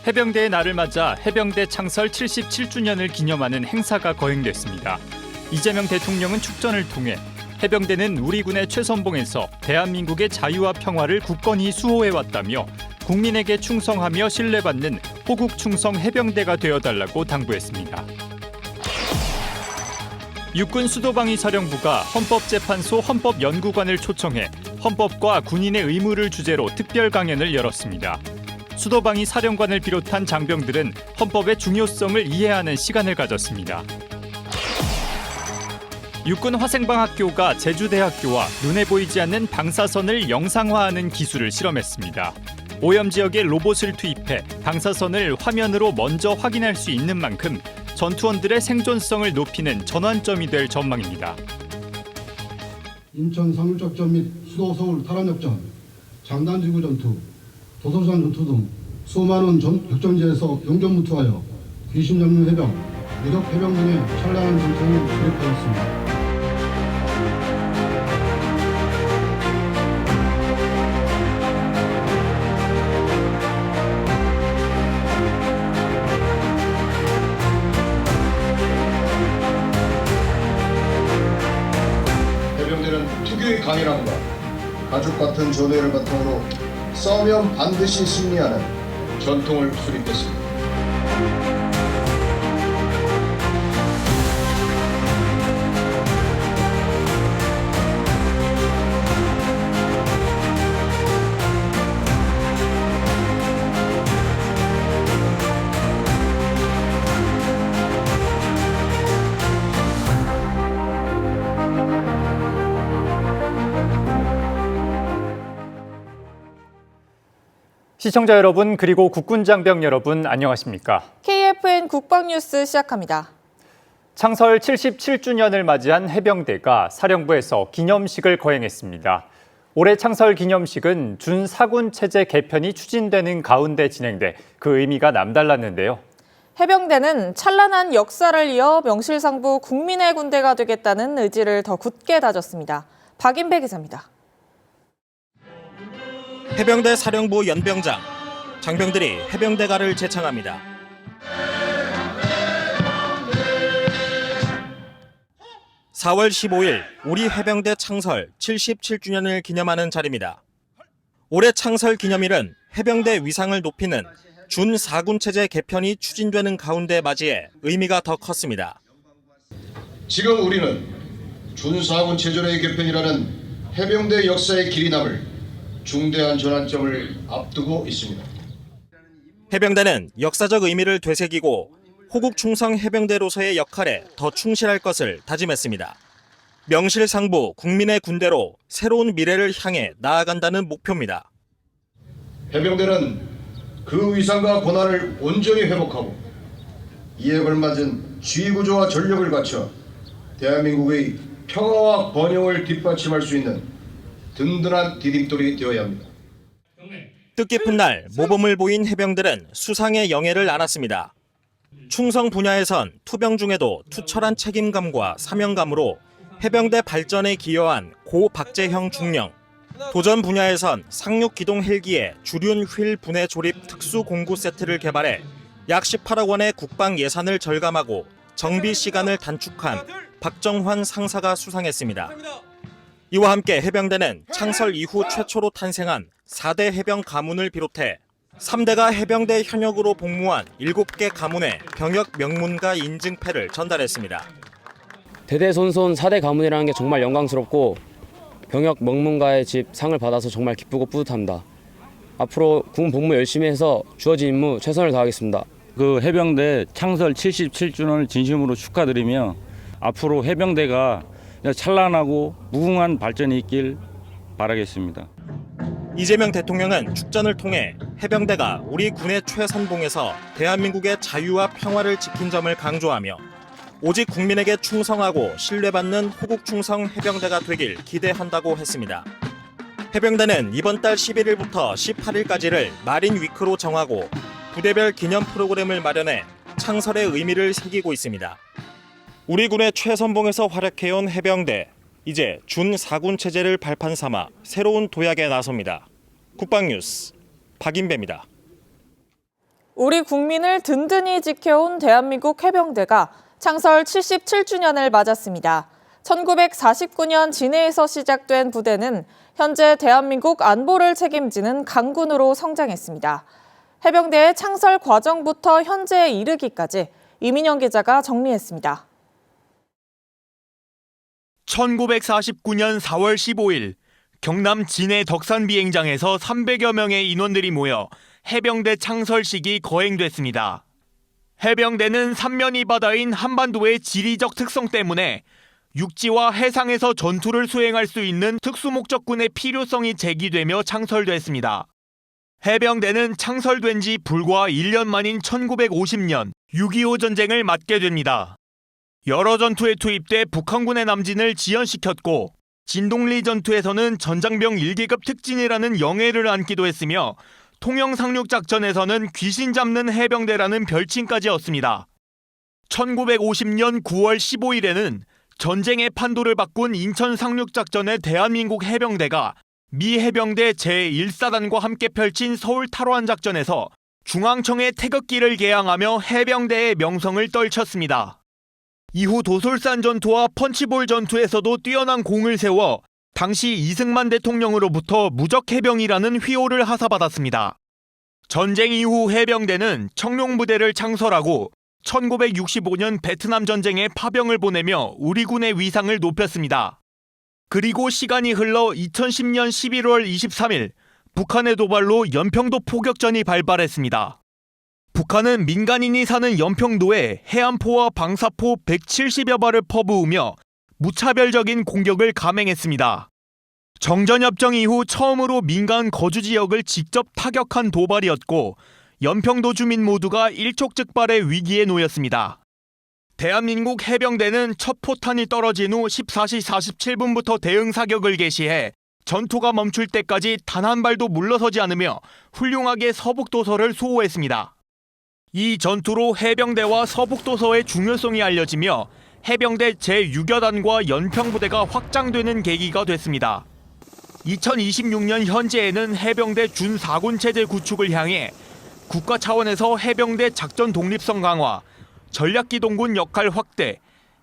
해병대의 날을 맞아 해병대 창설 77주년을 기념하는 행사가 거행됐습니다. 이재명 대통령은 축전을 통해 해병대는 우리 군의 최선봉에서 대한민국의 자유와 평화를 굳건히 수호해왔다며 국민에게 충성하며 신뢰받는 호국 충성 해병대가 되어달라고 당부했습니다. 육군 수도방위 사령부가 헌법재판소 헌법연구관을 초청해 헌법과 군인의 의무를 주제로 특별 강연을 열었습니다. 수도방위 사령관을 비롯한 장병들은 헌법의 중요성을 이해하는 시간을 가졌습니다. 육군 화생방학교가 제주대학교와 눈에 보이지 않는 방사선을 영상화하는 기술을 실험했습니다. 오염 지역에 로봇을 투입해 방사선을 화면으로 먼저 확인할 수 있는 만큼 전투원들의 생존성을 높이는 전환점이 될 전망입니다. 인천 상륙작전 및 수도 서울 탈환역전, 장단지구 전투, 도서산 전투 등 수많은 격전지에서 용전무투하여 귀신 잡는 해병, 무적 해병 등의 찬란한 전투를 기록하였습니다. 해병대는 특유의 강인함과 가죽 같은 전의를 바탕으로 싸우면 반드시 승리하는 전통을 수립했습니다. 시청자 여러분 그리고 국군장병 여러분 안녕하십니까? KFN 국방뉴스 시작합니다. 창설 77주년을 맞이한 해병대가 사령부에서 기념식을 거행했습니다. 올해 창설 기념식은 준사군 체제 개편이 추진되는 가운데 진행돼 그 의미가 남달랐는데요. 해병대는 찬란한 역사를 이어 명실상부 국민의 군대가 되겠다는 의지를 더 굳게 다졌습니다. 박인배 기자입니다. 해병대 사령부 연병장, 장병들이 해병대가를 제창합니다. (4월 15일) 우리 해병대 창설 77주년을 기념하는 자리입니다. 올해 창설 기념일은 해병대 위상을 높이는 준4군 체제 개편이 추진되는 가운데 맞이해 의미가 더 컸습니다. 지금 우리는 준4군 체제의 개편이라는 해병대 역사의 길이 남을 중대한 전환점을 앞두고 있습니다. 해병대는 역사적 의미를 되새기고 호국 충성 해병대로서의 역할에 더 충실할 것을 다짐했습니다. 명실상부 국민의 군대로 새로운 미래를 향해 나아간다는 목표입니다. 해병대는 그 위상과 권한을 온전히 회복하고 이에 걸맞은 지휘구조와 전력을 갖춰 대한민국의 평화와 번영을 뒷받침할 수 있는 든든한 디딤돌이 되어야 합니다. 뜻깊은 날 모범을 보인 해병들은 수상의 영예를 안았습니다. 충성 분야에선 투병 중에도 투철한 책임감과 사명감으로 해병대 발전에 기여한 고 박재형 중령, 도전 분야에선 상륙 기동 헬기에 주륜 휠 분해 조립 특수 공구 세트를 개발해 약 18억 원의 국방 예산을 절감하고 정비 시간을 단축한 박정환 상사가 수상했습니다. 이와 함께 해병대는 창설 이후 최초로 탄생한 4대 해병 가문을 비롯해 3대가 해병대 현역으로 복무한 7개 가문에 병역 명문가 인증패를 전달했습니다. 대대손손 4대 가문이라는 게 정말 영광스럽고 병역 명문가의 집 상을 받아서 정말 기쁘고 뿌듯합니다. 앞으로 군 복무 열심히 해서 주어진 임무 최선을 다하겠습니다. 그 해병대 창설 77주년을 진심으로 축하드리며 앞으로 해병대가 찬란하고 무궁한 발전이 있길 바라겠습니다. 이재명 대통령은 축전을 통해 해병대가 우리 군의 최선봉에서 대한민국의 자유와 평화를 지킨 점을 강조하며 오직 국민에게 충성하고 신뢰받는 호국 충성 해병대가 되길 기대한다고 했습니다. 해병대는 이번 달 11일부터 18일까지를 마린 위크로 정하고 부대별 기념 프로그램을 마련해 창설의 의미를 새기고 있습니다. 우리 군의 최선봉에서 활약해온 해병대, 이제 준4군 체제를 발판 삼아 새로운 도약에 나섭니다. 국방뉴스 박인배입니다. 우리 국민을 든든히 지켜온 대한민국 해병대가 창설 77주년을 맞았습니다. 1949년 진해에서 시작된 부대는 현재 대한민국 안보를 책임지는 강군으로 성장했습니다. 해병대의 창설 과정부터 현재에 이르기까지 이민영 기자가 정리했습니다. 1949년 4월 15일 경남 진해 덕산 비행장에서 300여 명의 인원들이 모여 해병대 창설식이 거행됐습니다. 해병대는 삼면이 바다인 한반도의 지리적 특성 때문에 육지와 해상에서 전투를 수행할 수 있는 특수목적군의 필요성이 제기되며 창설됐습니다. 해병대는 창설된 지 불과 1년 만인 1950년 6.25 전쟁을 맞게 됩니다. 여러 전투에 투입돼 북한군의 남진을 지연시켰고 진동리 전투에서는 전장병 1계급 특진이라는 영예를 안기도 했으며 통영상륙작전에서는 귀신 잡는 해병대라는 별칭까지 얻습니다. 1950년 9월 15일에는 전쟁의 판도를 바꾼 인천 상륙작전의 대한민국 해병대가 미 해병대 제1사단과 함께 펼친 서울 탈환 작전에서 중앙청의 태극기를 개항하며 해병대의 명성을 떨쳤습니다. 이후 도솔산 전투와 펀치볼 전투에서도 뛰어난 공을 세워 당시 이승만 대통령으로부터 무적해병이라는 휘호를 하사받았습니다. 전쟁 이후 해병대는 청룡부대를 창설하고 1965년 베트남 전쟁에 파병을 보내며 우리 군의 위상을 높였습니다. 그리고 시간이 흘러 2010년 11월 23일 북한의 도발로 연평도 포격전이 발발했습니다. 북한은 민간인이 사는 연평도에 해안포와 방사포 170여 발을 퍼부으며 무차별적인 공격을 감행했습니다. 정전협정 이후 처음으로 민간 거주지역을 직접 타격한 도발이었고 연평도 주민 모두가 일촉즉발의 위기에 놓였습니다. 대한민국 해병대는 첫 포탄이 떨어진 후 14시 47분부터 대응 사격을 개시해 전투가 멈출 때까지 단 한 발도 물러서지 않으며 훌륭하게 서북도서를 수호했습니다. 이 전투로 해병대와 서북도서의 중요성이 알려지며 해병대 제6여단과 연평부대가 확장되는 계기가 됐습니다. 2026년 현재에는 해병대 준4군 체제 구축을 향해 국가 차원에서 해병대 작전 독립성 강화, 전략기동군 역할 확대,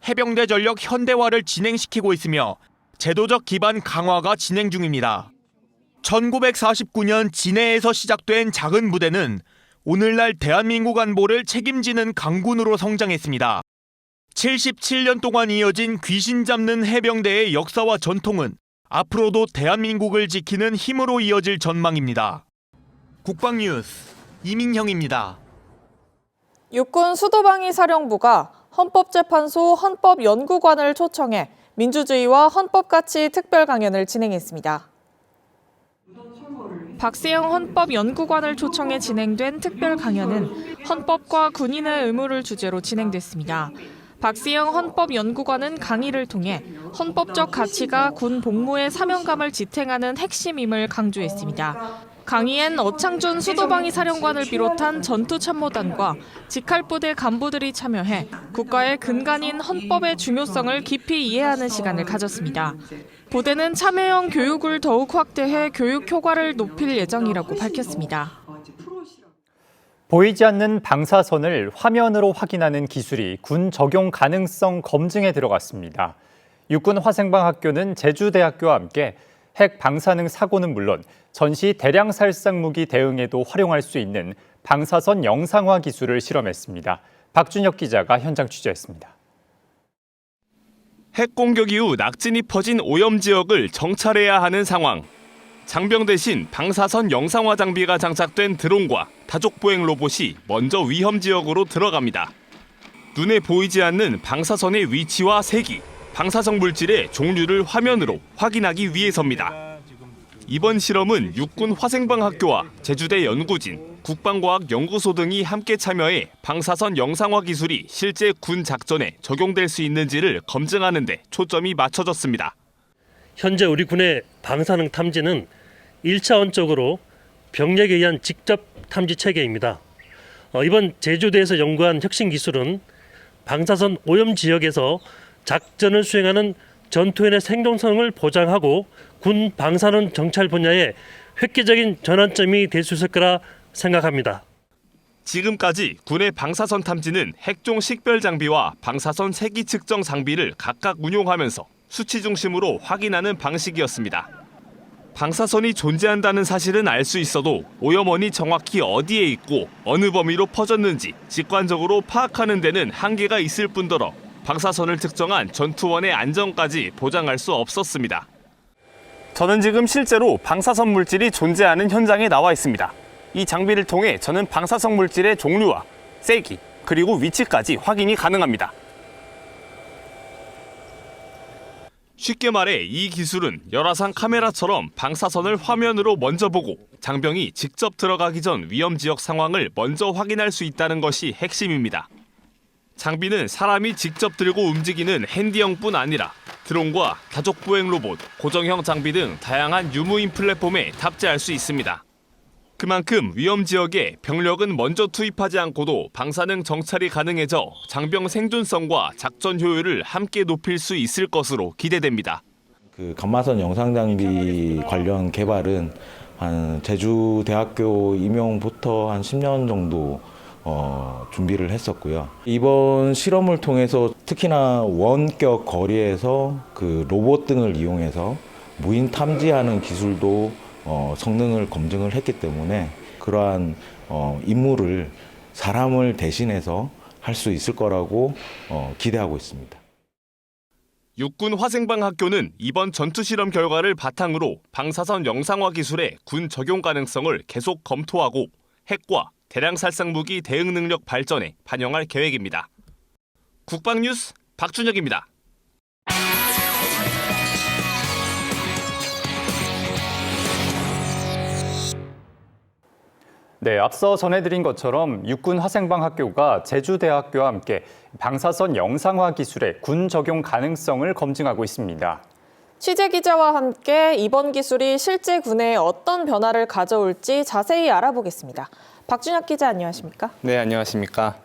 해병대 전력 현대화를 진행시키고 있으며 제도적 기반 강화가 진행 중입니다. 1949년 진해에서 시작된 작은 부대는 오늘날 대한민국 안보를 책임지는 강군으로 성장했습니다. 77년 동안 이어진 귀신 잡는 해병대의 역사와 전통은 앞으로도 대한민국을 지키는 힘으로 이어질 전망입니다. 국방뉴스 이민형입니다. 육군 수도방위 사령부가 헌법재판소 헌법연구관을 초청해 민주주의와 헌법가치 특별 강연을 진행했습니다. 박세영 헌법연구관을 초청해 진행된 특별 강연은 헌법과 군인의 의무를 주제로 진행됐습니다. 박세영 헌법연구관은 강의를 통해 헌법적 가치가 군 복무의 사명감을 지탱하는 핵심임을 강조했습니다. 강의엔 어창준 수도방위 사령관을 비롯한 전투참모단과 직할부대 간부들이 참여해 국가의 근간인 헌법의 중요성을 깊이 이해하는 시간을 가졌습니다. 부대는 참여형 교육을 더욱 확대해 교육 효과를 높일 예정이라고 밝혔습니다. 보이지 않는 방사선을 화면으로 확인하는 기술이 군 적용 가능성 검증에 들어갔습니다. 육군 화생방학교는 제주대학교와 함께 핵 방사능 사고는 물론 전시 대량 살상 무기 대응에도 활용할 수 있는 방사선 영상화 기술을 실험했습니다. 박준혁 기자가 현장 취재했습니다. 핵 공격 이후 낙진이 퍼진 오염 지역을 정찰해야 하는 상황. 장병 대신 방사선 영상화 장비가 장착된 드론과 다족 보행 로봇이 먼저 위험 지역으로 들어갑니다. 눈에 보이지 않는 방사선의 위치와 색이, 방사성 물질의 종류를 화면으로 확인하기 위해서입니다. 이번 실험은 육군 화생방학교와 제주대 연구진, 국방과학연구소 등이 함께 참여해 방사선 영상화 기술이 실제 군 작전에 적용될 수 있는지를 검증하는 데 초점이 맞춰졌습니다. 현재 우리 군의 방사능 탐지는 1차원적으로 병력에 의한 직접 탐지 체계입니다. 이번 제주대에서 연구한 혁신 기술은 방사선 오염 지역에서 작전을 수행하는 전투원의 생존성을 보장하고 군 방사능 정찰 분야에 획기적인 전환점이 될 수 있을 거라 생각합니다. 지금까지 군의 방사선 탐지는 핵종 식별 장비와 방사선 세기 측정 장비를 각각 운용하면서 수치 중심으로 확인하는 방식이었습니다. 방사선이 존재한다는 사실은 알 수 있어도 오염원이 정확히 어디에 있고 어느 범위로 퍼졌는지 직관적으로 파악하는 데는 한계가 있을 뿐더러 방사선을 측정한 전투원의 안전까지 보장할 수 없었습니다. 저는 지금 실제로 방사선 물질이 존재하는 현장에 나와 있습니다. 이 장비를 통해 저는 방사선 물질의 종류와 세기, 그리고 위치까지 확인이 가능합니다. 쉽게 말해 이 기술은 열화상 카메라처럼 방사선을 화면으로 먼저 보고 장병이 직접 들어가기 전 위험 지역 상황을 먼저 확인할 수 있다는 것이 핵심입니다. 장비는 사람이 직접 들고 움직이는 핸디형뿐 아니라 드론과 다족보행 로봇, 고정형 장비 등 다양한 유무인 플랫폼에 탑재할 수 있습니다. 그만큼 위험 지역에 병력은 먼저 투입하지 않고도 방사능 정찰이 가능해져 장병 생존성과 작전 효율을 함께 높일 수 있을 것으로 기대됩니다. 감마선 영상 장비 관련 개발은 한 제주대학교 임용부터 한 10년 정도 준비를 했었고요. 이번 실험을 통해서 특히나 원격 거리에서 로봇 등을 이용해서 무인 탐지하는 기술도 성능을 검증을 했기 때문에 그러한 임무를 사람을 대신해서 할 수 있을 거라고 기대하고 있습니다. 육군 화생방학교는 이번 전투실험 결과를 바탕으로 방사선 영상화 기술의 군 적용 가능성을 계속 검토하고 핵과 대량 살상 무기 대응 능력 발전에 반영할 계획입니다. 국방뉴스 박준혁입니다. 네, 앞서 전해드린 것처럼 육군 화생방학교가 제주대학교와 함께 방사선 영상화 기술의 군 적용 가능성을 검증하고 있습니다. 취재 기자와 함께 이번 기술이 실제 군에 어떤 변화를 가져올지 자세히 알아보겠습니다. 박준혁 기자 안녕하십니까? 네, 안녕하십니까?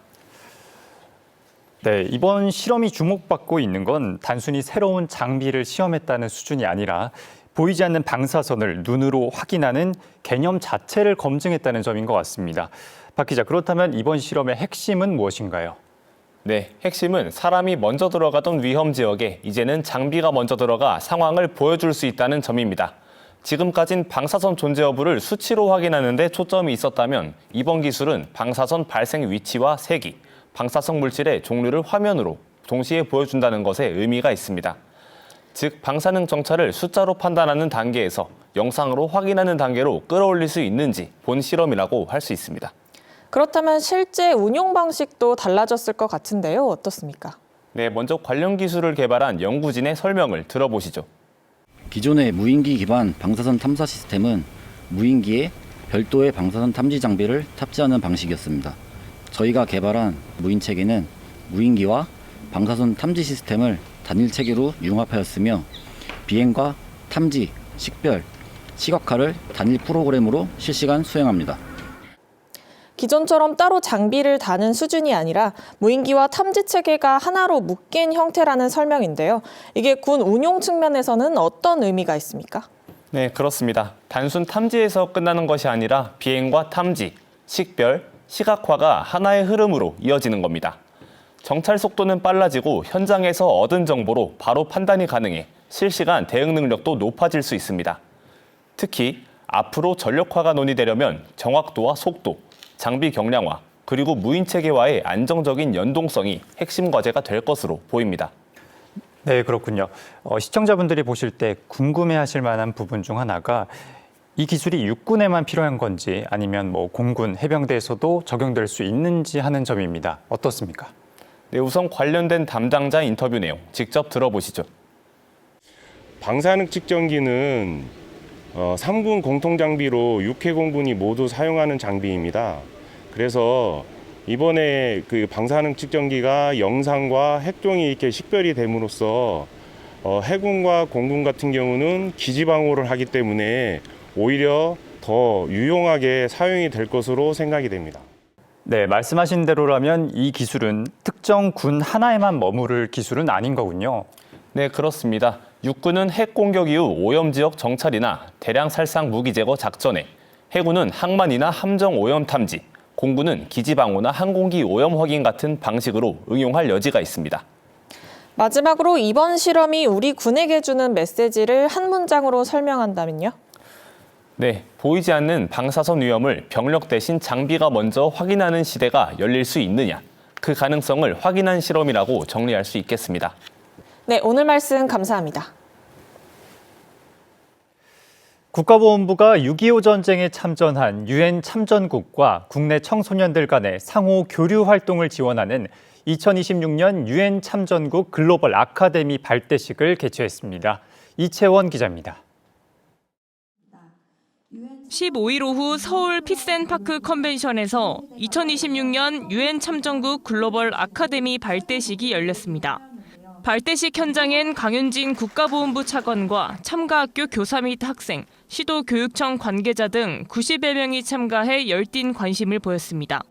네, 이번 실험이 주목받고 있는 건 단순히 새로운 장비를 시험했다는 수준이 아니라 보이지 않는 방사선을 눈으로 확인하는 개념 자체를 검증했다는 점인 것 같습니다. 박 기자, 그렇다면 이번 실험의 핵심은 무엇인가요? 네, 핵심은 사람이 먼저 들어가던 위험 지역에 이제는 장비가 먼저 들어가 상황을 보여줄 수 있다는 점입니다. 지금까진 방사선 존재 여부를 수치로 확인하는 데 초점이 있었다면 이번 기술은 방사선 발생 위치와 세기, 방사성 물질의 종류를 화면으로 동시에 보여준다는 것에 의미가 있습니다. 즉, 방사능 정찰을 숫자로 판단하는 단계에서 영상으로 확인하는 단계로 끌어올릴 수 있는지 본 실험이라고 할 수 있습니다. 그렇다면 실제 운용 방식도 달라졌을 것 같은데요. 어떻습니까? 네, 먼저 관련 기술을 개발한 연구진의 설명을 들어보시죠. 기존의 무인기 기반 방사선 탐사 시스템은 무인기에 별도의 방사선 탐지 장비를 탑재하는 방식이었습니다. 저희가 개발한 무인 체계는 무인기와 방사선 탐지 시스템을 단일 체계로 융합하였으며 비행과 탐지, 식별, 시각화를 단일 프로그램으로 실시간 수행합니다. 기존처럼 따로 장비를 다는 수준이 아니라 무인기와 탐지 체계가 하나로 묶인 형태라는 설명인데요. 이게 군 운용 측면에서는 어떤 의미가 있습니까? 네, 그렇습니다. 단순 탐지에서 끝나는 것이 아니라 비행과 탐지, 식별, 시각화가 하나의 흐름으로 이어지는 겁니다. 정찰 속도는 빨라지고 현장에서 얻은 정보로 바로 판단이 가능해 실시간 대응 능력도 높아질 수 있습니다. 특히 앞으로 전력화가 논의되려면 정확도와 속도, 장비 경량화, 그리고 무인 체계와의 안정적인 연동성이 핵심 과제가 될 것으로 보입니다. 네, 그렇군요. 시청자분들이 보실 때 궁금해하실 만한 부분 중 하나가 이 기술이 육군에만 필요한 건지 아니면 공군, 해병대에서도 적용될 수 있는지 하는 점입니다. 어떻습니까? 네, 우선 관련된 담당자 인터뷰 내용 직접 들어보시죠. 방사능 측정기는 3군 공통장비로 6해공군이 모두 사용하는 장비입니다. 그래서 이번에 방사능 측정기가 영상과 핵종이 이렇게 식별이 됨으로써 해군과 공군 같은 경우는 기지 방어를 하기 때문에 오히려 더 유용하게 사용이 될 것으로 생각이 됩니다. 네, 말씀하신 대로라면 이 기술은 특정 군 하나에만 머무를 기술은 아닌 거군요. 네, 그렇습니다. 육군은 핵 공격 이후 오염 지역 정찰이나 대량 살상 무기 제거 작전에, 해군은 항만이나 함정 오염 탐지, 공군은 기지 방호나 항공기 오염 확인 같은 방식으로 응용할 여지가 있습니다. 마지막으로 이번 실험이 우리 군에게 주는 메시지를 한 문장으로 설명한다면요? 네, 보이지 않는 방사선 위험을 병력 대신 장비가 먼저 확인하는 시대가 열릴 수 있느냐, 그 가능성을 확인한 실험이라고 정리할 수 있겠습니다. 네, 오늘 말씀 감사합니다. 국가보훈부가 6.25 전쟁에 참전한 유엔 참전국과 국내 청소년들 간의 상호 교류 활동을 지원하는 2026년 유엔 참전국 글로벌 아카데미 발대식을 개최했습니다. 이채원 기자입니다. 15일 오후 서울 피스앤파크 컨벤션에서 2026년 유엔 참전국 글로벌 아카데미 발대식이 열렸습니다. 발대식 현장엔 강윤진 국가보훈부 차관과 참가학교 교사 및 학생, 시도교육청 관계자 등 90여 명이 참가해 열띤 관심을 보였습니다.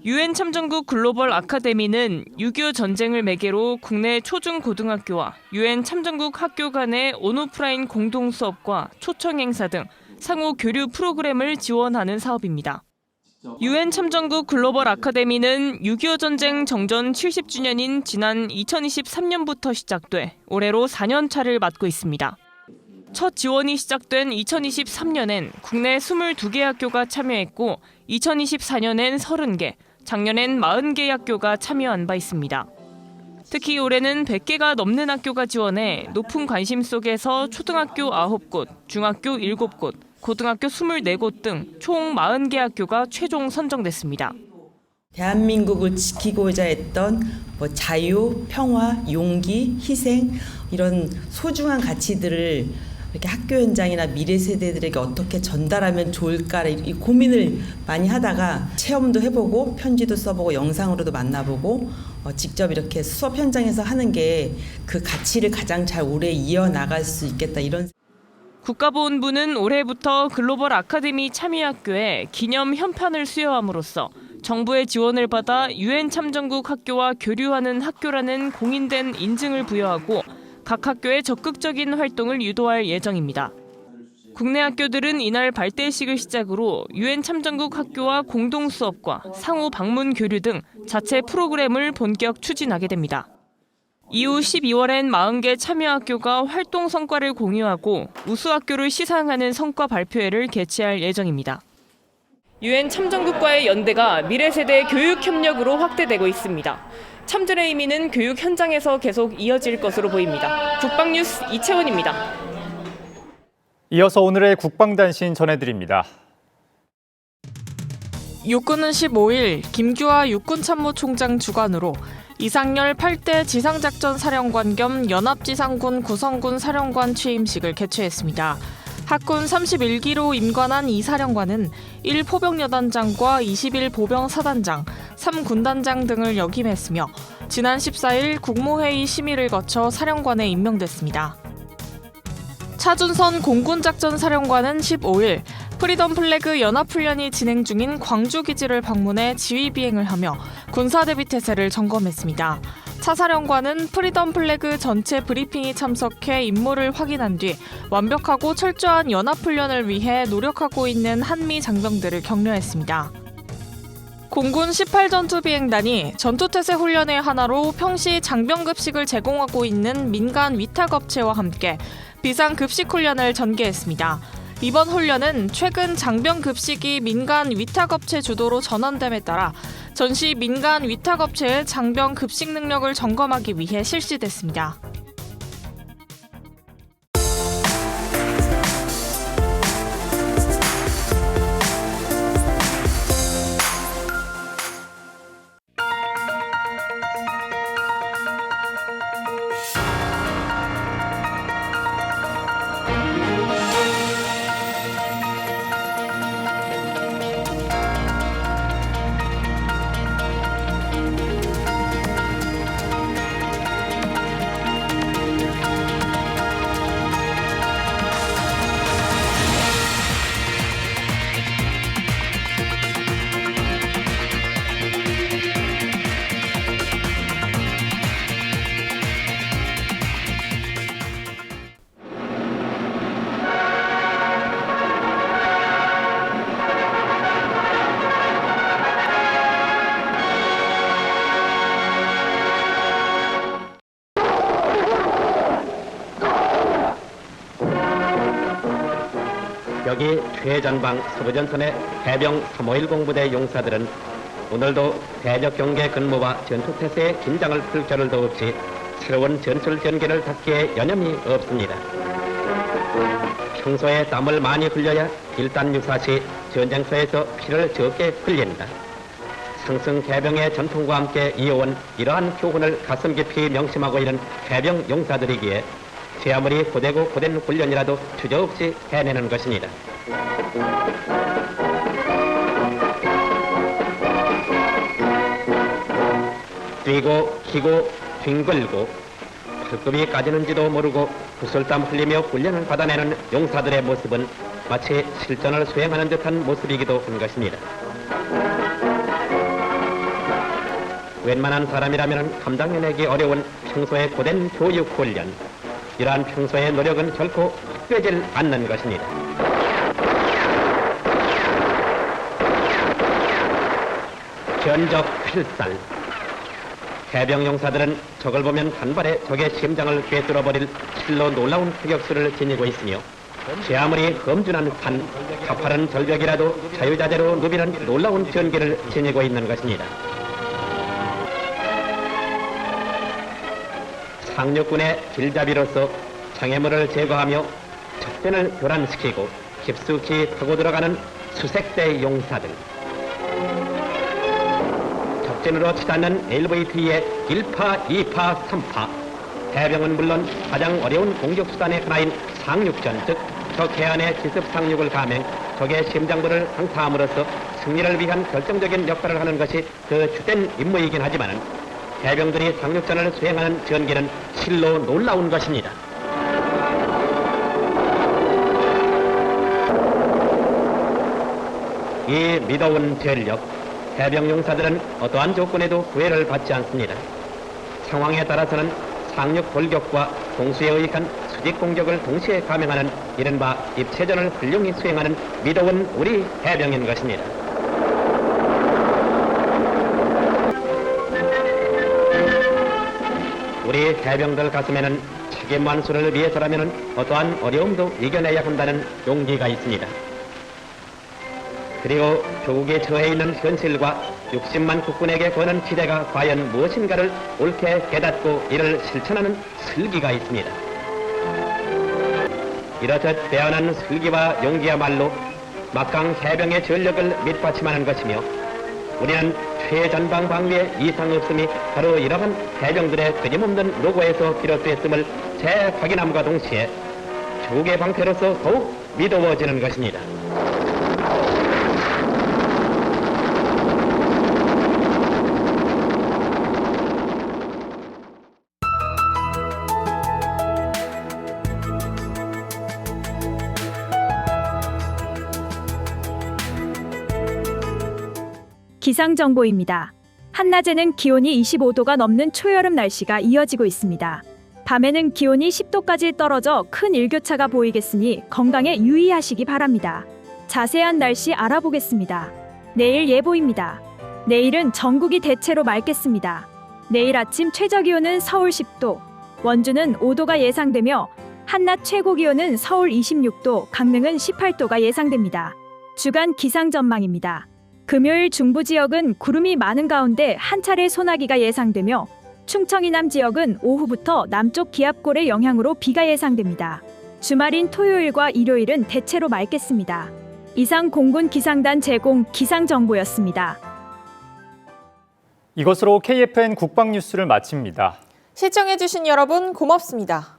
유엔 참전국 글로벌 아카데미는 6.25 전쟁을 매개로 국내 초중고등학교와 유엔 참전국 학교 간의 온오프라인 공동 수업과 초청 행사 등 상호 교류 프로그램을 지원하는 사업입니다. 유엔 참전국 글로벌 아카데미는 6.25 전쟁 정전 70주년인 지난 2023년부터 시작돼 올해로 4년 차를 맞고 있습니다. 첫 지원이 시작된 2023년엔 국내 22개 학교가 참여했고 2024년엔 30개, 작년엔 40개 학교가 참여한 바 있습니다. 특히 올해는 100개가 넘는 학교가 지원해 높은 관심 속에서 초등학교 9곳, 중학교 7곳, 고등학교 24곳 등 총 40개 학교가 최종 선정됐습니다. 대한민국을 지키고자 했던 자유, 평화, 용기, 희생 이런 소중한 가치들을 이렇게 학교 현장이나 미래 세대들에게 어떻게 전달하면 좋을까 이 고민을 많이 하다가 체험도 해보고 편지도 써보고 영상으로도 만나보고 직접 이렇게 수업 현장에서 하는 게 그 가치를 가장 잘 오래 이어나갈 수 있겠다 이런. 국가보훈부는 올해부터 글로벌 아카데미 참여학교에 기념 현판을 수여함으로써 정부의 지원을 받아 유엔 참전국 학교와 교류하는 학교라는 공인된 인증을 부여하고 각 학교의 적극적인 활동을 유도할 예정입니다. 국내 학교들은 이날 발대식을 시작으로 유엔 참전국 학교와 공동 수업과 상호 방문 교류 등 자체 프로그램을 본격 추진하게 됩니다. 이후 12월엔 40개 참여 학교가 활동 성과를 공유하고 우수 학교를 시상하는 성과 발표회를 개최할 예정입니다. 유엔 참전국과의 연대가 미래 세대 교육 협력으로 확대되고 있습니다. 참전의 의미는 교육 현장에서 계속 이어질 것으로 보입니다. 국방뉴스 이채원입니다. 이어서 오늘의 국방단신 전해드립니다. 육군은 15일 김규하 육군참모총장 주관으로 이상열 8대 지상작전사령관 겸 연합지상군 구성군 사령관 취임식을 개최했습니다. 학군 31기로 임관한 이 사령관은 1포병여단장과 21보병사단장, 3군단장 등을 역임했으며 지난 14일 국무회의 심의를 거쳐 사령관에 임명됐습니다. 차준선 공군작전사령관은 15일 프리덤 플래그 연합훈련이 진행 중인 광주기지를 방문해 지휘비행을 하며 군사대비태세를 점검했습니다. 차 사령관은 프리덤 플래그 전체 브리핑이 참석해 임무를 확인한 뒤 완벽하고 철저한 연합훈련을 위해 노력하고 있는 한미 장병들을 격려했습니다. 공군 18전투비행단이 전투태세 훈련의 하나로 평시 장병급식을 제공하고 있는 민간 위탁업체와 함께 비상급식훈련을 전개했습니다. 이번 훈련은 최근 장병급식이 민간 위탁업체 주도로 전환됨에 따라 전시 민간 위탁업체의 장병급식 능력을 점검하기 위해 실시됐습니다. 자기 최전방 서부전선의 해병 3.510 부대 용사들은 오늘도 대적 경계 근무와 전투태세의 긴장을 풀 겨를도 없이 새로운 전술 전개를 닫기에 여념이 없습니다. 평소에 땀을 많이 흘려야 일단 유사시 전쟁터에서 피를 적게 흘린다. 상승 해병의 전통과 함께 이어온 이러한 교훈을 가슴 깊이 명심하고 있는 해병 용사들이기에 제 아무리 고되고 고된 훈련이라도 주저없이 해내는 것입니다. 뛰고 기고 뒹굴고 발급이 까지는지도 모르고 구슬땀 흘리며 훈련을 받아내는 용사들의 모습은 마치 실전을 수행하는 듯한 모습이기도 한 것입니다. 웬만한 사람이라면 감당해내기 어려운 평소의 고된 교육 훈련, 이러한 평소의 노력은 결코 헛되질 않는 것입니다. 견적 필살. 해병 용사들은 적을 보면 단발에 적의 심장을 꿰뚫어버릴 실로 놀라운 타격수를 지니고 있으며 제 아무리 험준한 산, 가파른 절벽이라도 자유자재로 누비는 놀라운 전기를 지니고 있는 것입니다. 상륙군의 길잡이로서 장애물을 제거하며 적진을 교란시키고 깊숙이 파고 들어가는 수색대 용사들. 적진으로 치닫는 LVT의 1파, 2파, 3파. 해병은 물론 가장 어려운 공격수단의 하나인 상륙전, 즉 적 해안의 지습 상륙을 감행, 적의 심장부를 강타함으로써 승리를 위한 결정적인 역할을 하는 것이 그 주된 임무이긴 하지만 해병들이 상륙전을 수행하는 전기는 실로 놀라운 것입니다. 이 믿어온 전력, 해병 용사들은 어떠한 조건에도 구애를 받지 않습니다. 상황에 따라서는 상륙 돌격과 동수에 의한 수직 공격을 동시에 감행하는 이른바 입체전을 훌륭히 수행하는 믿어온 우리 해병인 것입니다. 우리 해병들 가슴에는 책임 완수를 위해서라면 어떠한 어려움도 이겨내야 한다는 용기가 있습니다. 그리고 조국에 처해 있는 현실과 60만 국군에게 거는 기대가 과연 무엇인가를 옳게 깨닫고 이를 실천하는 슬기가 있습니다. 이렇듯 빼어난 슬기와 용기야말로 막강 해병의 전력을 밑받침하는 것이며 우리는 최전방 방위의 이상 없음이 바로 이러한 해병들의 끊임없는 노고에서 비롯됐음을 재확인함과 동시에 조국의 방패로서 더욱 믿어워지는 것입니다. 기상정보입니다. 한낮에는 기온이 25도가 넘는 초여름 날씨가 이어지고 있습니다. 밤에는 기온이 10도까지 떨어져 큰 일교차가 보이겠으니 건강에 유의하시기 바랍니다. 자세한 날씨 알아보겠습니다. 내일 예보입니다. 내일은 전국이 대체로 맑겠습니다. 내일 아침 최저기온은 서울 10도, 원주는 5도가 예상되며 한낮 최고기온은 서울 26도, 강릉은 18도가 예상됩니다. 주간 기상 전망입니다. 금요일 중부 지역은 구름이 많은 가운데 한 차례 소나기가 예상되며 충청 이남 지역은 오후부터 남쪽 기압골의 영향으로 비가 예상됩니다. 주말인 토요일과 일요일은 대체로 맑겠습니다. 이상 공군 기상단 제공 기상정보였습니다. 이것으로 KFN 국방뉴스를 마칩니다. 시청해주신 여러분 고맙습니다.